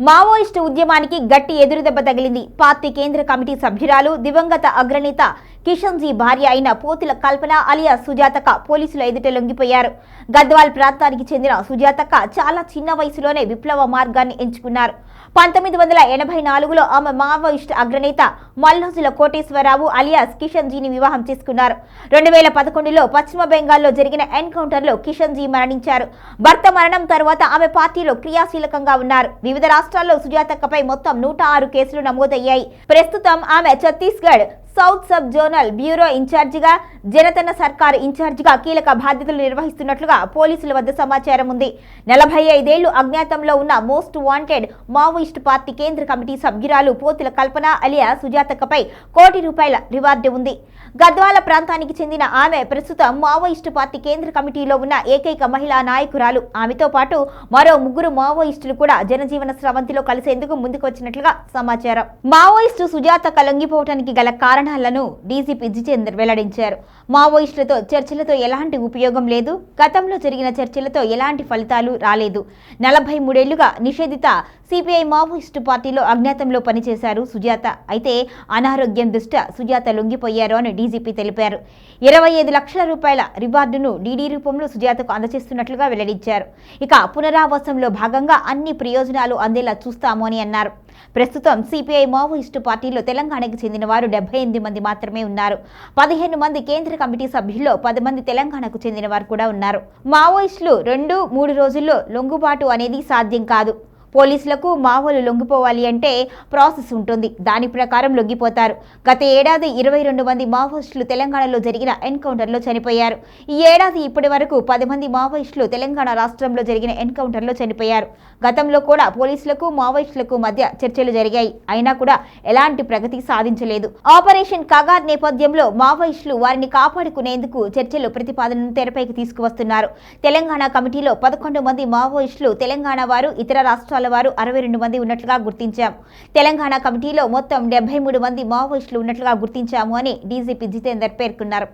Maoist ఉద్యమానికి గట్టి ఎదురుదెబ్బ తగిలింది. పార్టీ కేంద్ర కమిటీ సభ్యురాలు దివంగత అగ్రనేత కిషన్జీ భార్య అయిన పోతుల కల్పన అలియా సుజాతక్క పోలీసుల ఎదుట లొంగిపోయారు. గద్వాల్ ప్రాంతానికి చెందిన సుజాతక్క చాలా చిన్న వయసులోనే విప్లవ మార్గాన్ని ఎంచుకున్నారు. 1984లో ఆమె మావోయిస్టు అగ్రనేత మల్లోజుల కోటేశ్వరరావు అలియాస్ కిషన్జీని వివాహం చేసుకున్నారు. 2011లో పశ్చిమ బెంగాల్లో జరిగిన ఎన్కౌంటర్లో కిషన్జీ మరణించారు. భర్త మరణం తర్వాత ఆమె పార్టీలో క్రియాశీలకంగా ఉన్నారు. వివిధ రాష్ట్రాల్లో సుజాతక్కపై మొత్తం 106 కేసులు నమోదయ్యాయి. ప్రస్తుతం ఆమె Chhattisgarh south sub zonal bureau ఇన్ఛార్జిగా, జనతన సర్కార్ ఇన్ఛార్జిగా కీలక బాధ్యతలు నిర్వహిస్తున్నట్లుగా పోలీసుల వద్ద సమాచారం ఉంది. 45 ఏళ్లు అజ్ఞాతంలో ఉన్న మోస్ట్ వాంటెడ్ మావోయిస్టు పార్టీ కేంద్ర కమిటీ సభ్యురాలు పోతుల కల్పన అలియా సుజాతక్కపై ₹1 కోటి రివార్డు ఉంది. గద్వాల ప్రాంతానికి చెందిన ఆమె ప్రస్తుతం మావోయిస్టు పార్టీ కేంద్ర కమిటీలో ఉన్న ఏకైక మహిళా నాయకురాలు. ఆమెతో పాటు మరో 3 మావోయిస్టులు కూడా జనజీవన స్రవంతిలో కలిసేందుకు ముందుకు వచ్చినట్లుగా సమాచారం. మావోయిస్టు సుజాతక్క లొంగిపోవడానికి గల కారణాలను డీజీపీ జితేందర్ వెల్లడించారు. మావోయిస్టులతో చర్చలతో ఎలాంటి ఉపయోగం లేదు. గతంలో జరిగిన చర్చలతో ఎలాంటి ఫలితాలు రాలేదు. 43 ఏళ్లుగా నిషేధిత సిపిఐ మావోయిస్టు పార్టీలో అజ్ఞాతంలో పనిచేశారు సుజాత. అయితే అనారోగ్యం దృష్ట్యా సుజాత లొంగిపోయారు అని డీజీపీ తెలిపారు. ₹25 లక్షల రివార్డును డీడీ రూపంలో సుజాతకు అందజేస్తున్నట్లుగా వెల్లడించారు. ఇక పునరావాసంలో భాగంగా అన్ని ప్రయోజనాలు అందేలా చూస్తాము అని అన్నారు. ప్రస్తుతం సిపిఐ మావోయిస్టు పార్టీలో తెలంగాణకు చెందిన వారు 78 మంది మాత్రమే ఉన్నారు. 15 మంది కేంద్ర కమిటీ సభ్యుల్లో 10 మంది తెలంగాణకు చెందిన వారు కూడా ఉన్నారు. మావోయిస్టులు 2-3 రోజుల్లో లొంగుబాటు అనేది సాధ్యం కాదు. పోలీసులకు మావోలు లొంగిపోవాలి అంటే ప్రాసెస్ ఉంటుంది. దాని ప్రకారం లొంగిపోతారు. గత ఏడాది 22 మంది మావోయిస్టులు తెలంగాణలో జరిగిన ఎన్కౌంటర్లో చనిపోయారు. ఈ ఏడాది ఇప్పటి వరకు 10 మంది మావోయిస్టులు తెలంగాణ రాష్ట్రంలో జరిగిన ఎన్కౌంటర్లో చనిపోయారు. గతంలో కూడా పోలీసులకు మావోయిస్టులకు మధ్య చర్చలు జరిగాయి. అయినా కూడా ఎలాంటి ప్రగతి సాధించలేదు. ఆపరేషన్ కగార్ నేపథ్యంలో మావోయిస్టులు వారిని కాపాడుకునేందుకు చర్చలు ప్రతిపాదనను తెరపైకి తీసుకువస్తున్నారు. తెలంగాణ కమిటీలో 11 మంది మావోయిస్టులు తెలంగాణ వారు, ఇతర రాష్ట్రాల వారు 62 మంది ఉన్నట్లుగా గుర్తించాం. తెలంగాణ కమిటీలో మొత్తం 73 మంది మావోయిస్టులు ఉన్నట్లుగా గుర్తించాము అని డీజీపీ జితేందర్ పేర్కొన్నారు.